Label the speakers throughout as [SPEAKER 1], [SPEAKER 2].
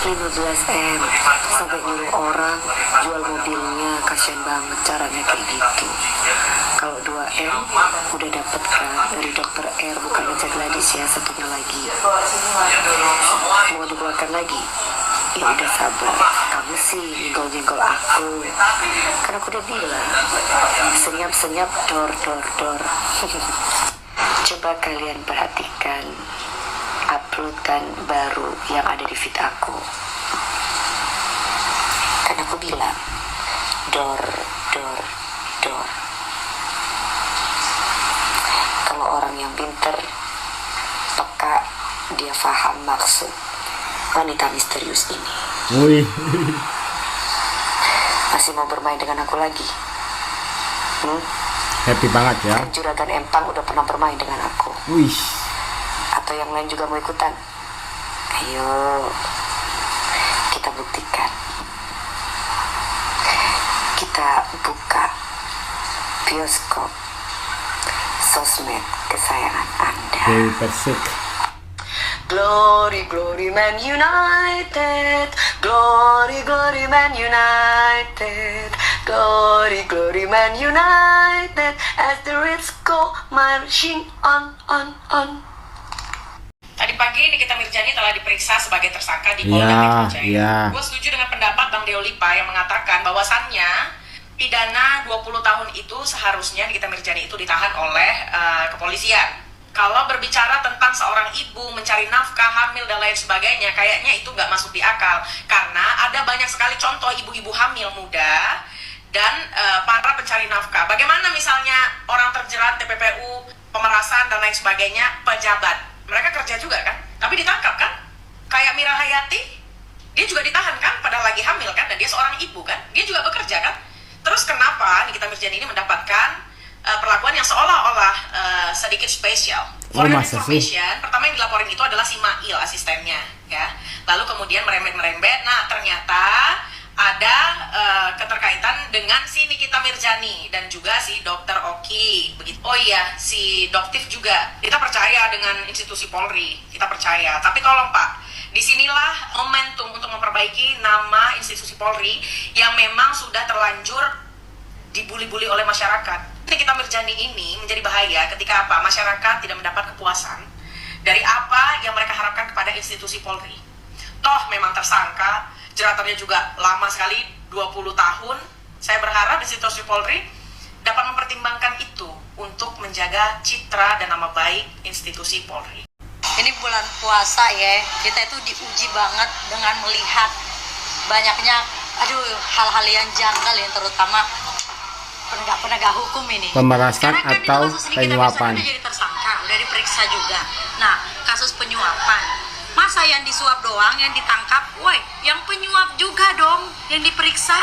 [SPEAKER 1] 15 M sampai nyuruh orang jual mobilnya. Kasian banget caranya kayak gitu. Kalau 2 M udah dapet kan dari dokter R, bukan ngecek Gladys ya, satunya lagi. Mau dikeluarkan lagi? Ya udah sabar, kamu sih nyenggol-nyenggol aku. Karena aku udah bilang, senyap-senyap dor. Coba kalian perhatikan uploadan baru yang ada di feed aku. Kan aku bilang dor. Kalau orang yang pinter, peka, dia paham maksud wanita misterius ini.
[SPEAKER 2] Wih.
[SPEAKER 1] Masih mau bermain dengan aku lagi?
[SPEAKER 2] Happy banget ya.
[SPEAKER 1] Kan Juragan Empang udah pernah bermain dengan aku.
[SPEAKER 2] Wih.
[SPEAKER 1] Atau yang lain juga mau ikutan? Ayo, kita buktikan. Kita buka bioskop sosmed kesayangan Anda.
[SPEAKER 2] Dewi Persik.
[SPEAKER 1] Glory, glory, Man United. Glory, glory, Man United. Glory, glory, Man United. As the Reds go marching on.
[SPEAKER 3] Tadi pagi Nikita Mirzani telah diperiksa sebagai tersangka di Polda
[SPEAKER 2] Ya,
[SPEAKER 3] Metro Jaya.
[SPEAKER 2] ya.
[SPEAKER 3] Gue setuju dengan pendapat Bang Deolipa yang mengatakan bahwasannya pidana 20 tahun itu seharusnya Nikita Mirzani itu ditahan oleh kepolisian. Kalau berbicara tentang seorang ibu mencari nafkah, hamil, dan lain sebagainya, kayaknya itu nggak masuk di akal. Karena ada banyak sekali contoh ibu-ibu hamil muda dan para pencari nafkah. Bagaimana misalnya orang terjerat TPPU, pemerasan, dan lain sebagainya, pejabat. Mereka kerja juga kan, tapi ditangkap kan? Kayak Mira Hayati, dia juga ditahan kan, padahal lagi hamil kan, dan dia seorang ibu kan, dia juga bekerja kan. Terus kenapa Nikita Mirzani ini mendapatkan perlakuan yang seolah-olah sedikit spesial? For your information, pertama yang dilaporin itu adalah si Mail, asistennya, ya. Lalu kemudian merembet. Nah, ternyata ada keterkaitan dengan si Nikita Mirzani dan juga si Dokter Oki. Begitu. Oh iya, si Doktif juga. Kita percaya dengan institusi Polri, kita percaya. Tapi tolong Pak, disinilah momentum untuk memperbaiki nama institusi Polri yang memang sudah terlanjur dibuli-buli oleh masyarakat. Nikita Mirzani ini menjadi bahaya ketika apa? Masyarakat tidak mendapat kepuasan dari apa yang mereka harapkan kepada institusi Polri. Toh memang tersangka, jeratannya juga lama sekali, 20 tahun. Saya berharap institusi Polri dapat mempertimbangkan itu untuk menjaga citra dan nama baik institusi Polri.
[SPEAKER 4] Ini bulan puasa ya, kita itu diuji banget dengan melihat banyaknya hal-hal yang janggal yang terutama penegak hukum ini.
[SPEAKER 2] Pemerasan atau penyuapan.
[SPEAKER 4] Udah jadi tersangka, udah diperiksa juga. Nah, kasus penyuapan, masa yang disuap doang yang ditangkap? Woi, yang penyuap juga dong yang diperiksa.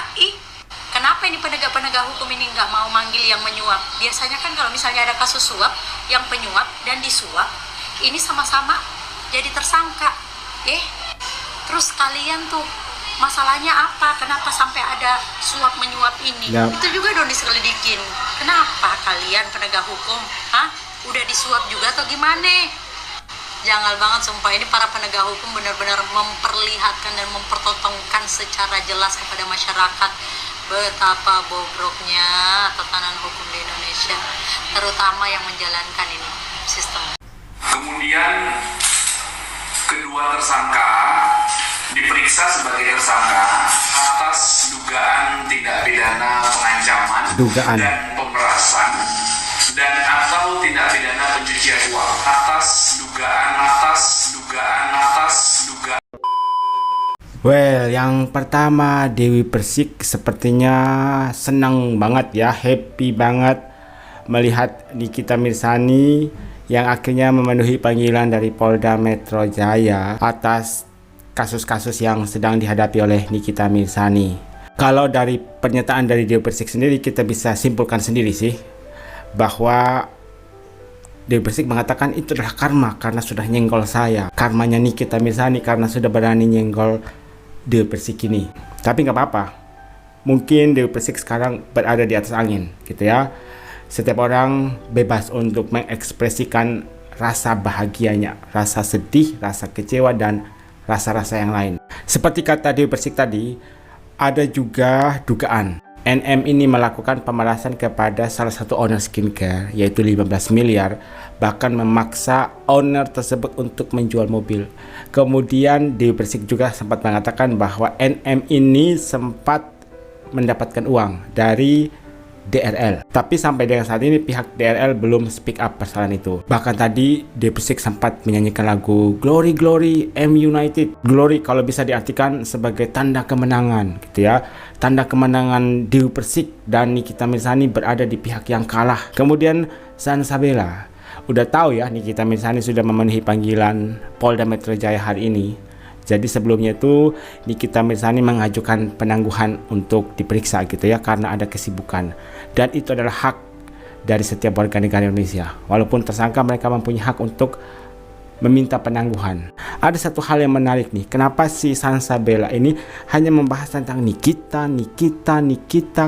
[SPEAKER 4] Kenapa ini penegak hukum ini nggak mau manggil yang menyuap? Biasanya kan kalau misalnya ada kasus suap, yang penyuap dan disuap ini sama-sama jadi tersangka. Terus kalian tuh masalahnya apa? Kenapa sampai ada suap menyuap ini? Itu juga dong diselidikin. Kenapa kalian penegak hukum? Udah disuap juga atau gimana? Janggal banget sumpah, ini para penegak hukum benar-benar memperlihatkan dan mempertontonkan secara jelas kepada masyarakat betapa bobroknya tatanan hukum di Indonesia, terutama yang menjalankan ini sistem.
[SPEAKER 5] Kemudian kedua tersangka diperiksa sebagai tersangka atas dugaan tindak pidana pengancaman dan pemerasan dan atau tindak pidana pencucian uang atas dugaan.
[SPEAKER 2] Well, yang pertama Dewi Persik sepertinya senang banget ya, happy banget melihat Nikita Mirzani yang akhirnya memenuhi panggilan dari Polda Metro Jaya atas kasus-kasus yang sedang dihadapi oleh Nikita Mirzani. Kalau dari pernyataan dari Dewi Persik sendiri, kita bisa simpulkan sendiri sih bahwa Dewi Persik mengatakan itu adalah karma karena sudah nyenggol saya. Karmanya Nikita Mirzani karena sudah berani nyenggol Dewi Persik ini. Tapi nggak apa-apa, mungkin Dewi Persik sekarang berada di atas angin gitu ya. Setiap orang bebas untuk mengekspresikan rasa bahagianya, rasa sedih, rasa kecewa, dan rasa-rasa yang lain. Seperti kata Dewi Persik tadi, ada juga dugaan NM ini melakukan pemerasan kepada salah satu owner skincare, yaitu 15 miliar, bahkan memaksa owner tersebut untuk menjual mobil. Kemudian Dewi Persik juga sempat mengatakan bahwa NM ini sempat mendapatkan uang dari DRL. Tapi sampai dengan saat ini pihak DRL belum speak up persoalan itu. Bahkan tadi Dewi Persik sempat menyanyikan lagu Glory Glory M United. Glory kalau bisa diartikan sebagai tanda kemenangan gitu ya. Tanda kemenangan Dewi Persik dan Nikita Mirzani berada di pihak yang kalah. Kemudian Salsabila, udah tahu ya Nikita Mirzani sudah memenuhi panggilan Polda Metro Jaya hari ini. Jadi sebelumnya itu Nikita Mirzani mengajukan penangguhan untuk diperiksa gitu ya, karena ada kesibukan. Dan itu adalah hak dari setiap warga negara Indonesia. Walaupun tersangka, mereka mempunyai hak untuk meminta penangguhan. Ada satu hal yang menarik nih, kenapa si Salsabila ini hanya membahas tentang Nikita,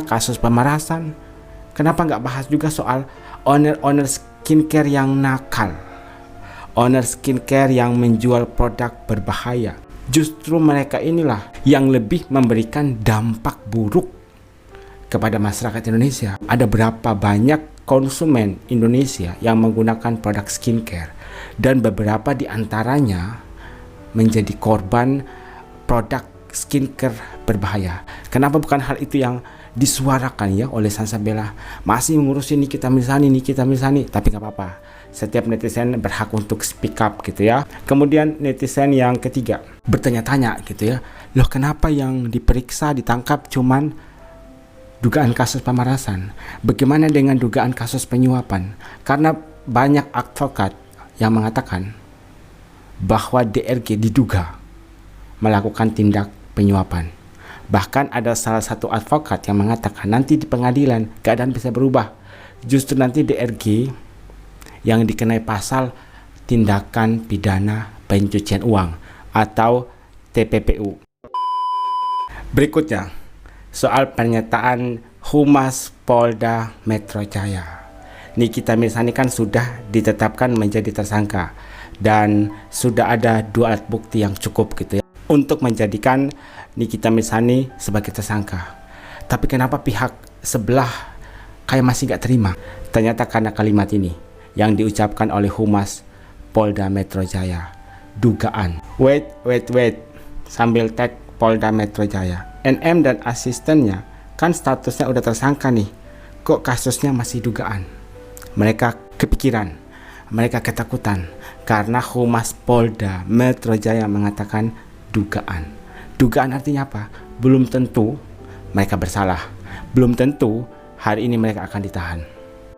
[SPEAKER 2] kasus pemerasan. Kenapa nggak bahas juga soal owner skincare yang nakal, owner skincare yang menjual produk berbahaya? Justru mereka inilah yang lebih memberikan dampak buruk kepada masyarakat Indonesia. Ada berapa banyak konsumen Indonesia yang menggunakan produk skincare, dan beberapa di antaranya menjadi korban produk skincare berbahaya. Kenapa bukan hal itu yang disuarakan ya oleh Salsabila? Masih mengurusin Nikita Mirzani, tapi nggak apa-apa. Setiap netizen berhak untuk speak up gitu ya. Kemudian netizen yang ketiga bertanya-tanya gitu ya, loh kenapa yang diperiksa ditangkap cuman dugaan kasus pemerasan? Bagaimana dengan dugaan kasus penyuapan? Karena banyak advokat yang mengatakan bahwa DRG diduga melakukan tindak penyuapan. Bahkan ada salah satu advokat yang mengatakan nanti di pengadilan keadaan bisa berubah. Justru nanti DRG yang dikenai pasal tindakan pidana pencucian uang atau TPPU. Berikutnya, soal pernyataan Humas Polda Metro Jaya. Nikita Mirzani kan sudah ditetapkan menjadi tersangka dan sudah ada 2 alat bukti yang cukup gitu ya untuk menjadikan Nikita Mirzani sebagai tersangka. Tapi kenapa pihak sebelah kayak masih gak terima? Ternyata karena kalimat ini yang diucapkan oleh Humas Polda Metro Jaya. Dugaan. Wait. Sambil tag Polda Metro Jaya. NM dan asistennya kan statusnya udah tersangka nih. Kok kasusnya masih dugaan? Mereka kepikiran. Mereka ketakutan. Karena Humas Polda Metro Jaya mengatakan dugaan. Dugaan artinya apa? Belum tentu mereka bersalah. Belum tentu hari ini mereka akan ditahan.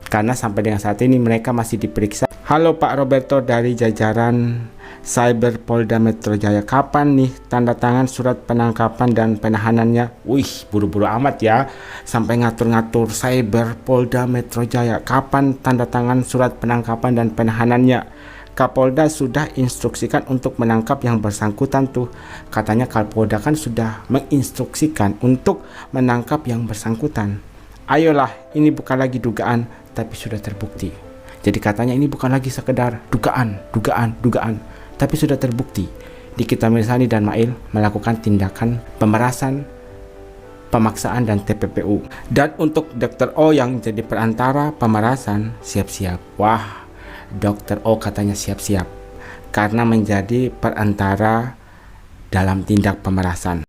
[SPEAKER 2] Karena sampai dengan saat ini mereka masih diperiksa. Halo Pak Roberto dari jajaran Cyber Polda Metro Jaya, kapan nih tanda tangan surat penangkapan dan penahanannya? Wih, buru-buru amat ya, sampai ngatur-ngatur Cyber Polda Metro Jaya. Kapan tanda tangan surat penangkapan dan penahanannya? Kapolda sudah instruksikan untuk menangkap yang bersangkutan tuh. Katanya Kapolda kan sudah menginstruksikan untuk menangkap yang bersangkutan. Ayolah, ini bukan lagi dugaan, tapi sudah terbukti. Jadi katanya ini bukan lagi sekedar dugaan, tapi sudah terbukti. Nikita Mirzani dan Mail melakukan tindakan pemerasan, pemaksaan, dan TPPU. Dan untuk Dr. O yang jadi perantara pemerasan, siap-siap. Wah, Dr. O katanya siap-siap karena menjadi perantara dalam tindak pemerasan.